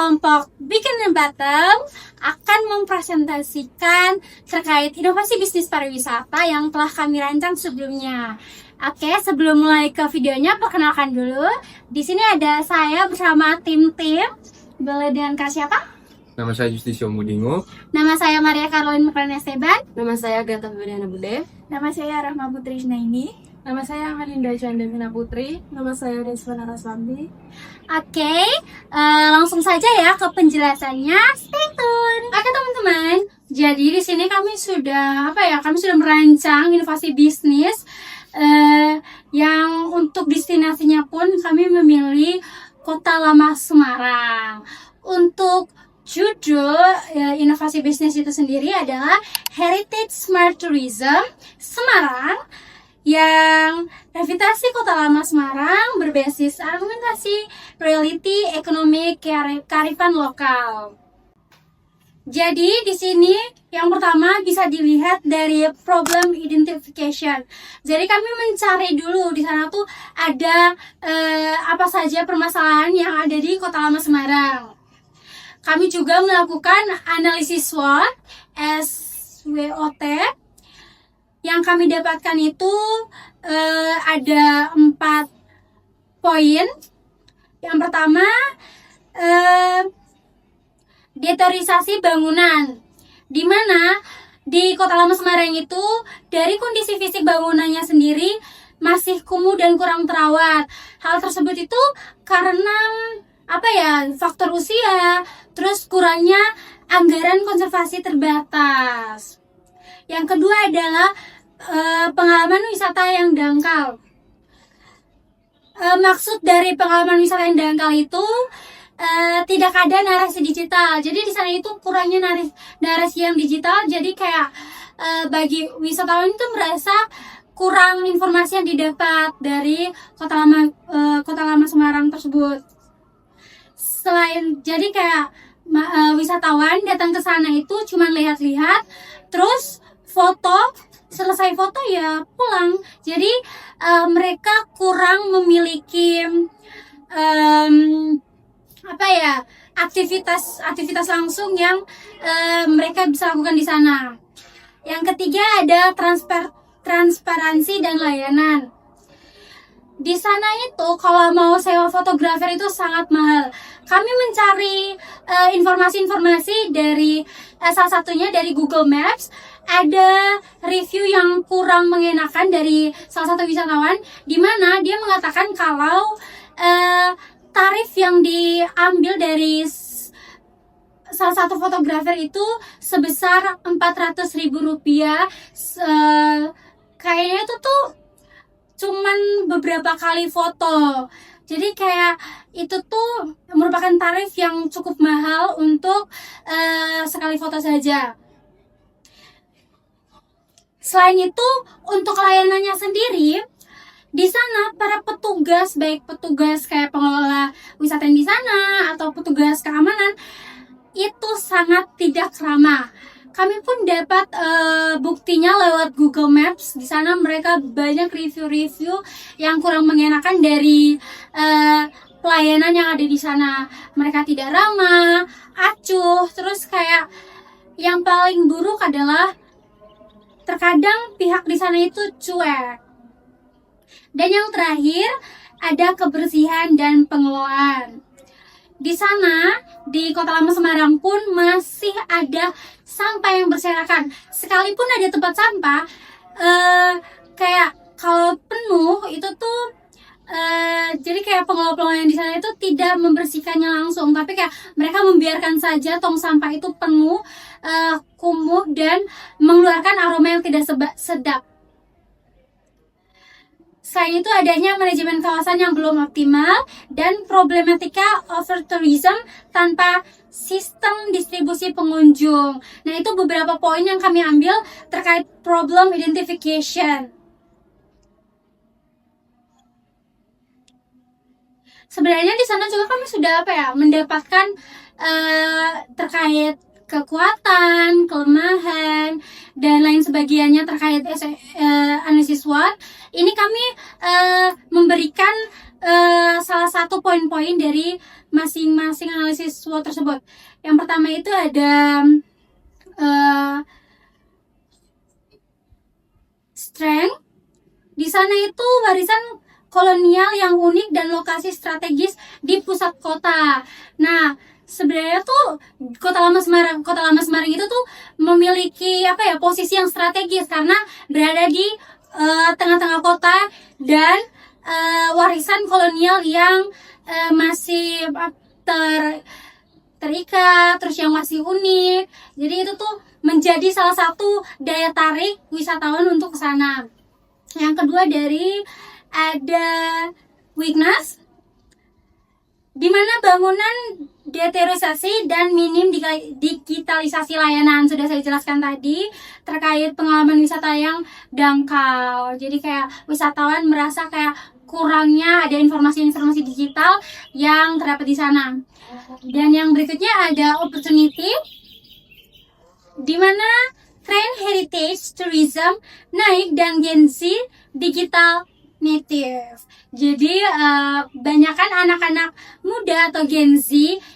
kelompok Beacon and Bottom akan mempresentasikan terkait inovasi bisnis pariwisata yang telah kami rancang sebelumnya. Oke, sebelum mulai ke videonya, perkenalkan dulu. Di sini ada saya bersama tim-tim. Boleh dengan Kak siapa? Nama saya Justisio Mudingo. Nama saya Maria Caroline Mukrana Esteban. Nama saya Gata Febriana Bude. Nama saya Rahma Putri Snaini. Nama saya Aninda Chandavina Putri. Nama saya Desmana Raslambi. Oke, langsung saja ya ke penjelasannya. Stay tune. Oke teman-teman, jadi di sini kami sudah merancang inovasi bisnis yang untuk destinasinya pun kami memilih Kota Lama Semarang. Untuk judul inovasi bisnis itu sendiri adalah Heritage Smart Tourism Semarang, yang revitalisasi Kota Lama Semarang berbasis argumentasi reality ekonomi kearifan lokal. Jadi di sini yang pertama bisa dilihat dari problem identification. Jadi kami mencari dulu di sana tuh ada apa saja permasalahan yang ada di Kota Lama Semarang. Kami juga melakukan analisis SWOT (SWOT). Yang kami dapatkan itu ada 4 poin. Yang pertama, deteriorisasi bangunan, di mana di Kota Lama Semarang itu dari kondisi fisik bangunannya sendiri masih kumuh dan kurang terawat. Hal tersebut itu karena faktor usia, terus kurangnya anggaran konservasi terbatas. Yang kedua adalah pengalaman wisata yang dangkal. Maksud dari pengalaman wisata yang dangkal itu tidak ada narasi digital. Jadi di sana itu kurangnya narasi yang digital. Jadi kayak bagi wisatawan itu merasa kurang informasi yang didapat dari Kota Lama Semarang tersebut. Jadi kayak wisatawan datang ke sana itu cuma lihat-lihat, terus foto, selesai foto ya pulang. Jadi mereka kurang memiliki aktivitas langsung yang mereka bisa lakukan di sana. Yang ketiga ada transparansi dan layanan. Di sana itu kalau mau sewa fotografer itu sangat mahal. Kami mencari informasi-informasi dari salah satunya dari Google Maps. Ada review yang kurang mengenakan dari salah satu wisatawan, di mana dia mengatakan kalau tarif yang diambil dari salah satu fotografer itu sebesar Rp400.000. Kayaknya itu tuh cuman beberapa kali foto. Jadi kayak itu tuh merupakan tarif yang cukup mahal untuk sekali foto saja. Selain itu, untuk layanannya sendiri, di sana para petugas, baik petugas kayak pengelola wisata di sana atau petugas keamanan, itu sangat tidak ramah. Kami pun dapat buktinya lewat Google Maps. Di sana mereka banyak review-review yang kurang mengenakan dari pelayanan yang ada di sana. Mereka tidak ramah, acuh, terus kayak yang paling buruk adalah terkadang pihak di sana itu cuek. Dan yang terakhir ada kebersihan dan pengelolaan. Di sana, di Kota Lama Semarang pun masih ada sampah yang berserakan. Sekalipun ada tempat sampah, kayak kalau penuh itu tuh jadi kayak pengelola yang di sana itu tidak membersihkannya langsung, tapi kayak mereka membiarkan saja tong sampah itu penuh, kumuh dan mengeluarkan aroma yang tidak sedap. Selain itu adanya manajemen kawasan yang belum optimal dan problematika overtourism tanpa sistem distribusi pengunjung. Nah, itu beberapa poin yang kami ambil terkait problem identification. Sebenarnya di sana juga kami sudah mendapatkan terkait kekuatan, kelemahan, dan lain sebagainya terkait analisis SWOT. Ini kami memberikan salah satu poin-poin dari masing-masing analisis SWOT tersebut. Yang pertama itu ada strength. Di sana itu warisan kolonial yang unik dan lokasi strategis di pusat kota. Nah, sebenarnya tuh Kota Lama Semarang itu tuh memiliki posisi yang strategis karena berada di tengah-tengah kota dan warisan kolonial yang masih terikat, terus yang masih unik. Jadi itu tuh menjadi salah satu daya tarik wisatawan untuk ke sana. Yang kedua ada weakness, di mana bangunan deteriorisasi dan minim digitalisasi layanan. Sudah saya jelaskan tadi terkait pengalaman wisata yang dangkal. Jadi kayak wisatawan merasa kayak kurangnya ada informasi-informasi digital yang terdapat di sana. Dan yang berikutnya ada opportunity, di mana tren heritage tourism naik dan Gen Z digital native. Jadi banyakkan anak-anak muda atau Gen Z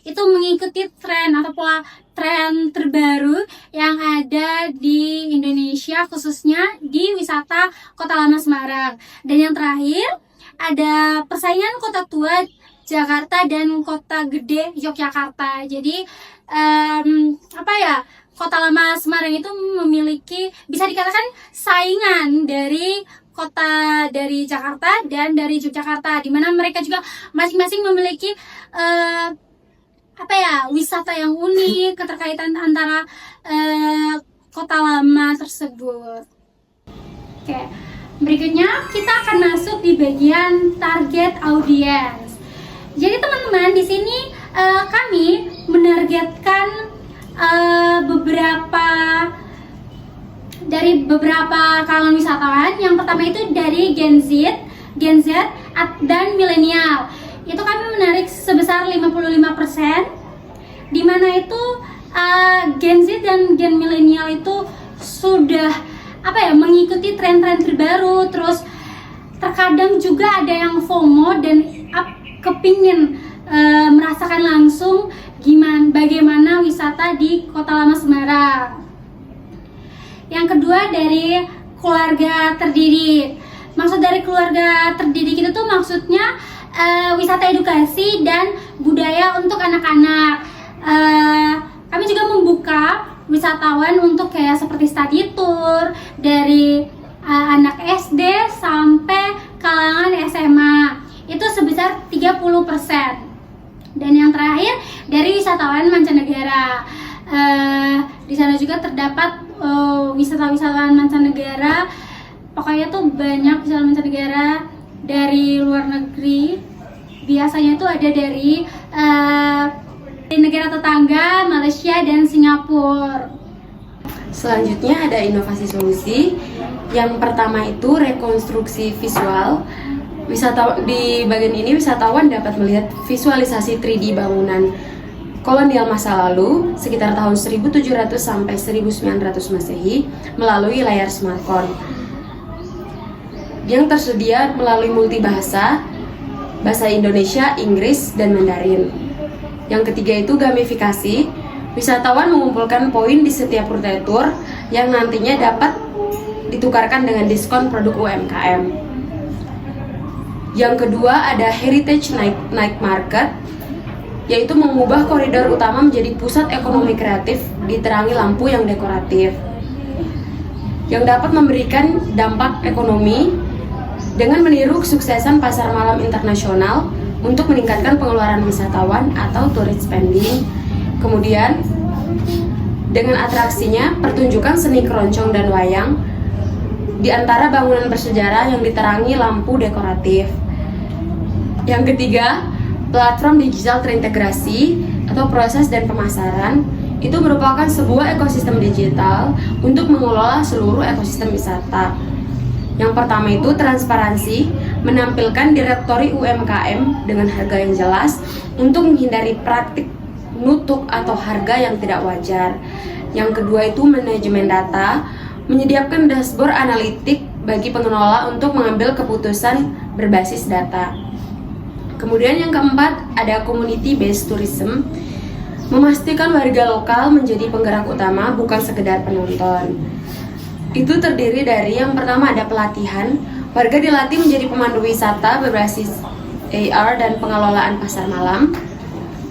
itu mengikuti tren atau pola tren terbaru yang ada di Indonesia, khususnya di wisata Kota Lama Semarang. Dan yang terakhir ada persaingan kota tua Jakarta dan kota gede Yogyakarta. Jadi Kota Lama Semarang itu memiliki, bisa dikatakan, saingan dari kota dari Jakarta dan dari Yogyakarta, di mana mereka juga masing-masing memiliki wisata yang unik, keterkaitan antara kota lama tersebut. Oke, berikutnya kita akan masuk di bagian target audience. Jadi teman-teman, di sini kami menargetkan beberapa kalangan wisatawan. Yang pertama itu dari Gen Z dan milenial. Itu kami menarik sebesar 55%, di mana itu Gen Z dan Gen milenial itu sudah mengikuti tren-tren terbaru. Terus terkadang juga ada yang FOMO dan kepingin merasakan langsung bagaimana wisata di Kota Lama Semarang. Yang kedua dari keluarga terdidik. Maksud dari keluarga terdidik itu tuh maksudnya wisata edukasi dan budaya untuk anak-anak. Kami juga membuka wisatawan untuk kayak seperti study tour dari anak SD sampai kalangan SMA. Itu sebesar 30%. Dan yang terakhir dari wisatawan mancanegara. Di sana juga terdapat wisatawan mancanegara. Pokoknya tuh banyak wisatawan mancanegara dari luar negeri. Biasanya tuh ada dari negara tetangga, Malaysia dan Singapura. Selanjutnya ada inovasi solusi. Yang pertama itu rekonstruksi visual. Di bagian ini wisatawan dapat melihat visualisasi 3D bangunan kolonial masa lalu sekitar tahun 1700 sampai 1900 Masehi melalui layar smartphone yang tersedia melalui multibahasa, bahasa Indonesia, Inggris, dan Mandarin. Yang ketiga itu gamifikasi. Wisatawan mengumpulkan poin di setiap rute tour yang nantinya dapat ditukarkan dengan diskon produk UMKM. Yang kedua ada heritage night market, yaitu mengubah koridor utama menjadi pusat ekonomi kreatif diterangi lampu yang dekoratif, yang dapat memberikan dampak ekonomi dengan meniru kesuksesan pasar malam internasional untuk meningkatkan pengeluaran wisatawan atau tourist spending. Kemudian dengan atraksinya pertunjukan seni keroncong dan wayang di antara bangunan bersejarah yang diterangi lampu dekoratif. Yang ketiga, platform digital terintegrasi atau proses dan pemasaran itu merupakan sebuah ekosistem digital untuk mengelola seluruh ekosistem wisata. Yang pertama itu transparansi, menampilkan direktori UMKM dengan harga yang jelas untuk menghindari praktik nutuk atau harga yang tidak wajar. Yang kedua itu manajemen data, menyediakan dashboard analitik bagi pengelola untuk mengambil keputusan berbasis data. Kemudian yang keempat ada community based tourism, memastikan warga lokal menjadi penggerak utama bukan sekedar penonton. Itu terdiri dari yang pertama ada pelatihan, warga dilatih menjadi pemandu wisata berbasis AR dan pengelolaan pasar malam.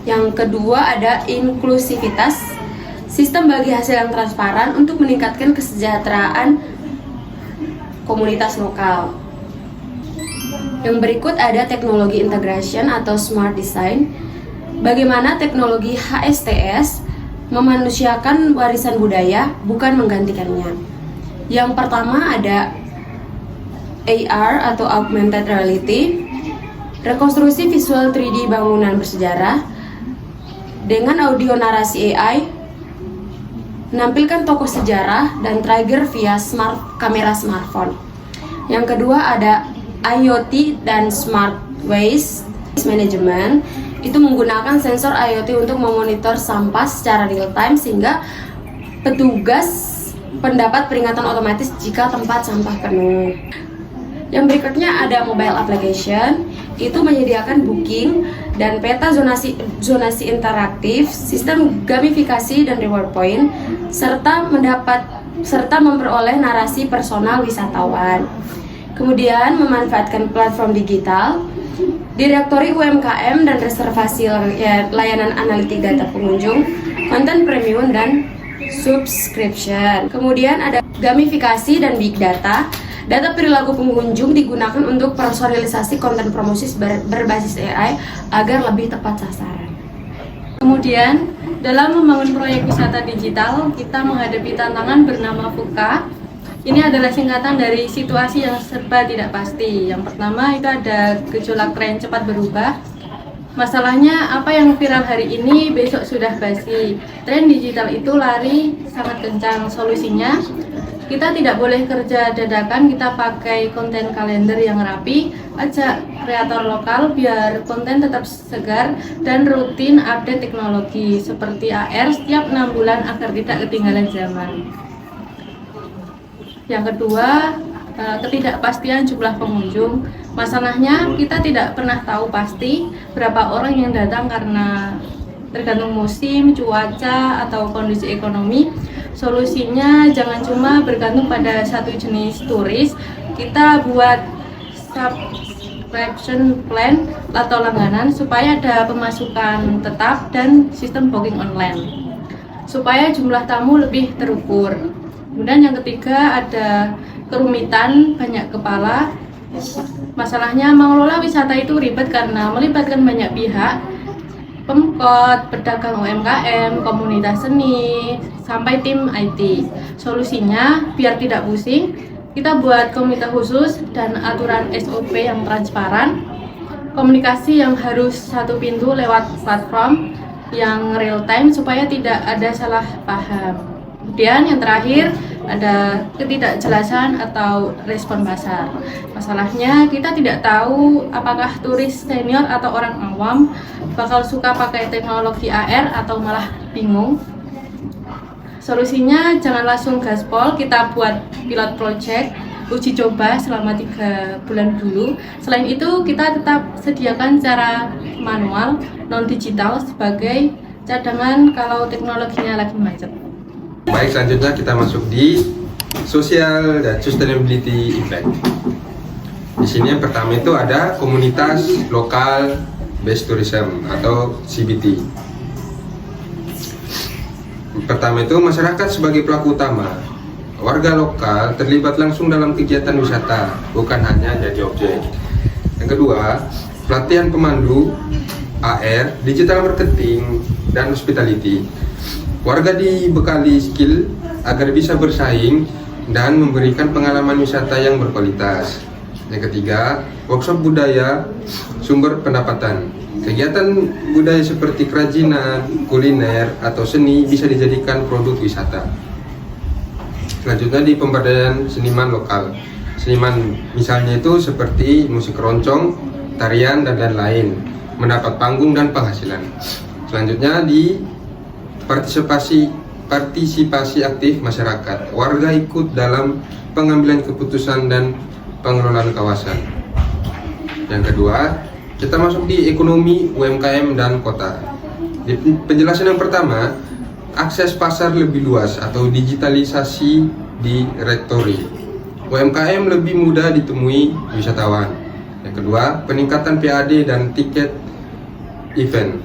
Yang kedua ada inklusivitas, sistem bagi hasil yang transparan untuk meningkatkan kesejahteraan komunitas lokal. Yang berikut ada teknologi integration atau smart design, bagaimana teknologi HSTS memanusiakan warisan budaya bukan menggantikannya. Yang pertama ada AR atau augmented reality, rekonstruksi visual 3D bangunan bersejarah dengan audio narasi AI, menampilkan tokoh sejarah dan trigger via kamera smartphone. Yang kedua ada IoT dan Smart Waste Management, itu menggunakan sensor IoT untuk memonitor sampah secara real time sehingga petugas pendapat peringatan otomatis jika tempat sampah penuh. Yang berikutnya ada mobile application, itu menyediakan booking dan peta zonasi interaktif, sistem gamifikasi dan reward point, serta memperoleh narasi personal wisatawan. Kemudian memanfaatkan platform digital, direktori UMKM dan reservasi layanan analitik data pengunjung, konten premium dan subscription. Kemudian ada gamifikasi dan big data. Data perilaku pengunjung digunakan untuk personalisasi konten promosi berbasis AI agar lebih tepat sasaran. Kemudian, dalam membangun proyek wisata digital, kita menghadapi tantangan bernama VUCA. Ini adalah singkatan dari situasi yang serba tidak pasti. Yang pertama itu ada gejolak tren cepat berubah. Masalahnya apa yang viral hari ini besok sudah basi. Tren digital itu lari sangat kencang. Solusinya kita tidak boleh kerja dadakan, kita pakai konten kalender yang rapi, ajak kreator lokal biar konten tetap segar dan rutin update teknologi seperti AR setiap 6 bulan agar tidak ketinggalan zaman. Yang kedua, ketidakpastian jumlah pengunjung. Masalahnya kita tidak pernah tahu pasti berapa orang yang datang karena tergantung musim, cuaca, atau kondisi ekonomi. Solusinya jangan cuma bergantung pada satu jenis turis, kita buat subscription plan atau langganan supaya ada pemasukan tetap dan sistem booking online supaya jumlah tamu lebih terukur. Kemudian yang ketiga ada kerumitan banyak kepala. Masalahnya mengelola wisata itu ribet karena melibatkan banyak pihak, Pemkot, pedagang UMKM, komunitas seni, sampai tim IT. Solusinya biar tidak pusing, kita buat komite khusus dan aturan SOP yang transparan, komunikasi yang harus satu pintu lewat platform yang real time supaya tidak ada salah paham. Kemudian yang terakhir ada ketidakjelasan atau respon pasar. Masalahnya kita tidak tahu apakah turis senior atau orang awam bakal suka pakai teknologi AR atau malah bingung. Solusinya jangan langsung gaspol, kita buat pilot project, uji coba selama 3 bulan dulu. Selain itu kita tetap sediakan cara manual non digital sebagai cadangan kalau teknologinya lagi macet. Baik, selanjutnya kita masuk di social dan sustainability impact. Di sini yang pertama itu ada komunitas lokal based tourism atau CBT. Pertama itu masyarakat sebagai pelaku utama. Warga lokal terlibat langsung dalam kegiatan wisata, bukan hanya jadi objek. Yang kedua, pelatihan pemandu, AR, digital marketing, dan hospitality. Warga dibekali skill agar bisa bersaing dan memberikan pengalaman wisata yang berkualitas. Yang ketiga, workshop budaya, sumber pendapatan. Kegiatan budaya seperti kerajinan, kuliner, atau seni bisa dijadikan produk wisata. Selanjutnya di pemberdayaan seniman lokal. Seniman misalnya itu seperti musik keroncong, tarian, dan lain-lain, mendapat panggung dan penghasilan. Selanjutnya di partisipasi aktif masyarakat. Warga ikut dalam pengambilan keputusan dan pengelolaan kawasan. Yang kedua, Kita masuk di ekonomi, UMKM, dan kota. Di penjelasan yang pertama, akses pasar lebih luas atau digitalisasi di rektori. UMKM lebih mudah ditemui wisatawan. Yang kedua, peningkatan PAD dan tiket event.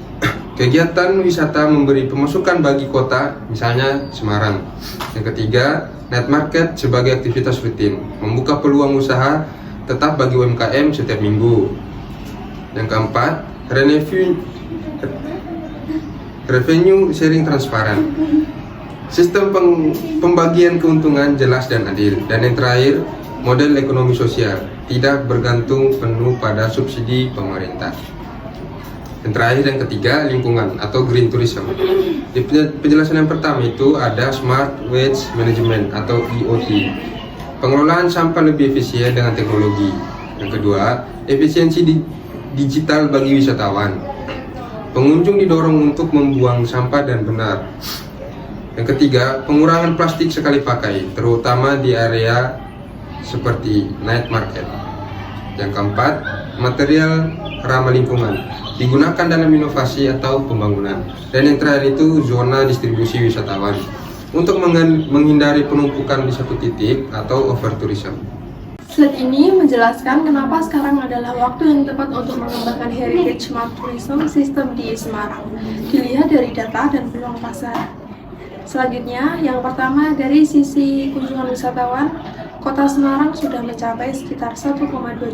Kegiatan wisata memberi pemasukan bagi kota, misalnya Semarang. Yang ketiga, night market sebagai aktivitas rutin, membuka peluang usaha tetap bagi UMKM setiap minggu. Yang keempat, revenue sharing transparan. Sistem pembagian keuntungan jelas dan adil. Dan yang terakhir, model ekonomi sosial, tidak bergantung penuh pada subsidi pemerintah. Yang terakhir, yang ketiga, lingkungan atau green tourism. Di penjelasan yang pertama itu ada smart waste management atau EOT. Pengelolaan sampah lebih efisien dengan teknologi. Yang kedua, efisiensi digital bagi wisatawan. Pengunjung didorong untuk membuang sampah dan benar. Yang ketiga, pengurangan plastik sekali pakai, terutama di area seperti night market. Yang keempat, material ramah lingkungan, digunakan dalam inovasi atau pembangunan. Dan yang terakhir itu zona distribusi wisatawan, untuk menghindari penumpukan di satu titik atau overtourism. Slide ini menjelaskan kenapa sekarang adalah waktu yang tepat untuk mengembangkan heritage smart tourism system di Semarang. Dilihat dari data dan peluang pasar. Selanjutnya, yang pertama dari sisi kunjungan wisatawan, Kota Semarang sudah mencapai sekitar 1,2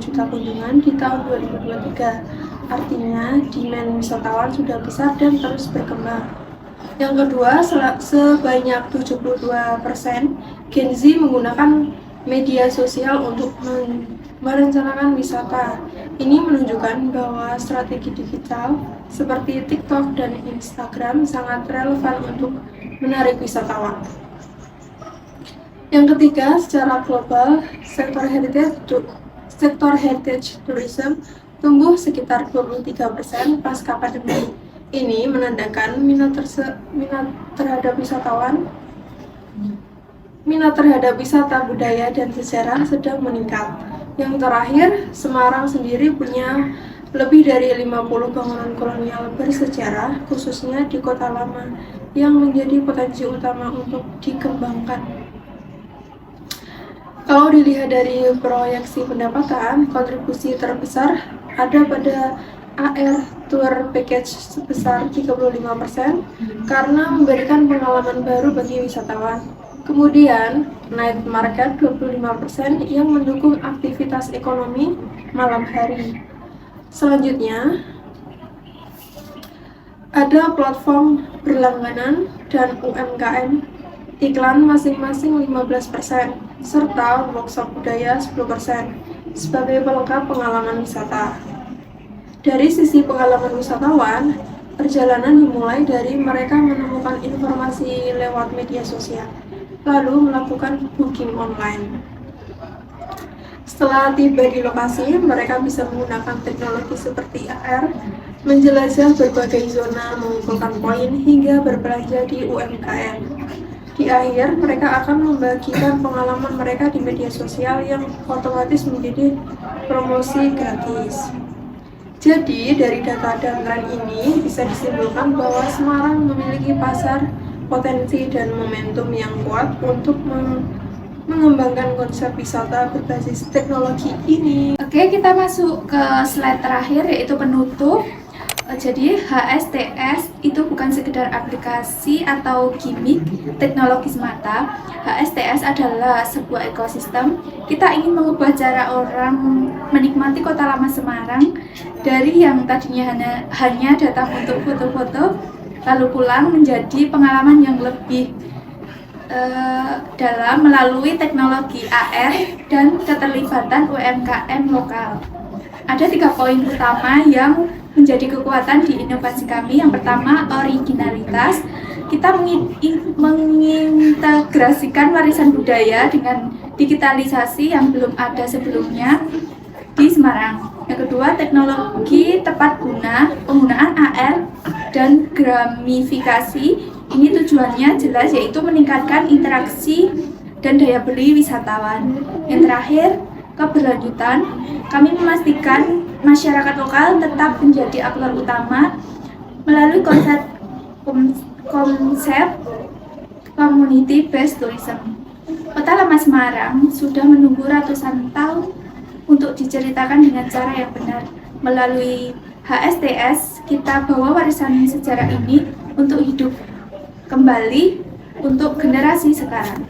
juta kunjungan di tahun 2023. Artinya, demand wisatawan sudah besar dan terus berkembang. Yang kedua, sebanyak 72% Gen Z menggunakan media sosial untuk merencanakan wisata. Ini menunjukkan bahwa strategi digital seperti TikTok dan Instagram sangat relevan untuk menarik wisatawan. Yang ketiga, secara global, sektor heritage tourism tumbuh sekitar 23% pasca pandemi. Ini menandakan minat terhadap wisata budaya dan sejarah sedang meningkat. Yang terakhir, Semarang sendiri punya lebih dari 50 bangunan kolonial bersejarah, khususnya di Kota Lama, yang menjadi potensi utama untuk dikembangkan. Kalau dilihat dari proyeksi pendapatan, kontribusi terbesar ada pada AR Tour Package sebesar 35% karena memberikan pengalaman baru bagi wisatawan. Kemudian, night market 25% yang mendukung aktivitas ekonomi malam hari. Selanjutnya, ada platform berlangganan dan UMKM, iklan masing-masing 15%, serta workshop budaya 10% sebagai pelengkap pengalaman wisata. Dari sisi pengalaman wisatawan, perjalanan dimulai dari mereka menemukan informasi lewat media sosial, lalu melakukan booking online. Setelah tiba di lokasi, mereka bisa menggunakan teknologi seperti AR, menjelajah berbagai zona, mengumpulkan poin, hingga berbelanja di UMKM. Di akhir, mereka akan membagikan pengalaman mereka di media sosial yang otomatis menjadi promosi gratis. Jadi, dari data dan tren ini bisa disimpulkan bahwa Semarang memiliki pasar, potensi, dan momentum yang kuat untuk mengembangkan konsep wisata berbasis teknologi ini. Oke, kita masuk ke slide terakhir, yaitu penutup. Jadi HSTS itu bukan sekedar aplikasi atau gimmick teknologi semata. HSTS adalah sebuah ekosistem. Kita ingin mengubah cara orang menikmati Kota Lama Semarang dari yang tadinya hanya datang untuk foto-foto lalu pulang menjadi pengalaman yang lebih dalam melalui teknologi AR dan keterlibatan UMKM lokal. Ada 3 poin utama yang menjadi kekuatan di inovasi kami. Yang pertama, originalitas. Kita mengintegrasikan warisan budaya dengan digitalisasi yang belum ada sebelumnya di Semarang. Yang kedua, teknologi tepat guna, penggunaan AR dan gamifikasi. Ini tujuannya jelas, yaitu meningkatkan interaksi dan daya beli wisatawan. Yang terakhir, keberlanjutan, kami memastikan masyarakat lokal tetap menjadi aktor utama melalui konsep community based tourism. Kota Lama Semarang sudah menunggu ratusan tahun untuk diceritakan dengan cara yang benar. Melalui HSTS, kita bawa warisan sejarah ini untuk hidup kembali untuk generasi sekarang.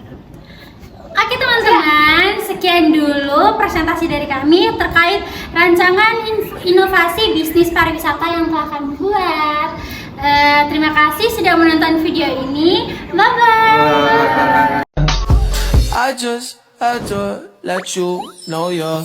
Oke teman-teman, sekian dulu presentasi dari kami terkait rancangan inovasi bisnis pariwisata yang telah kami buat. Terima kasih sudah menonton video ini. Bye-bye. I just had to let you know you're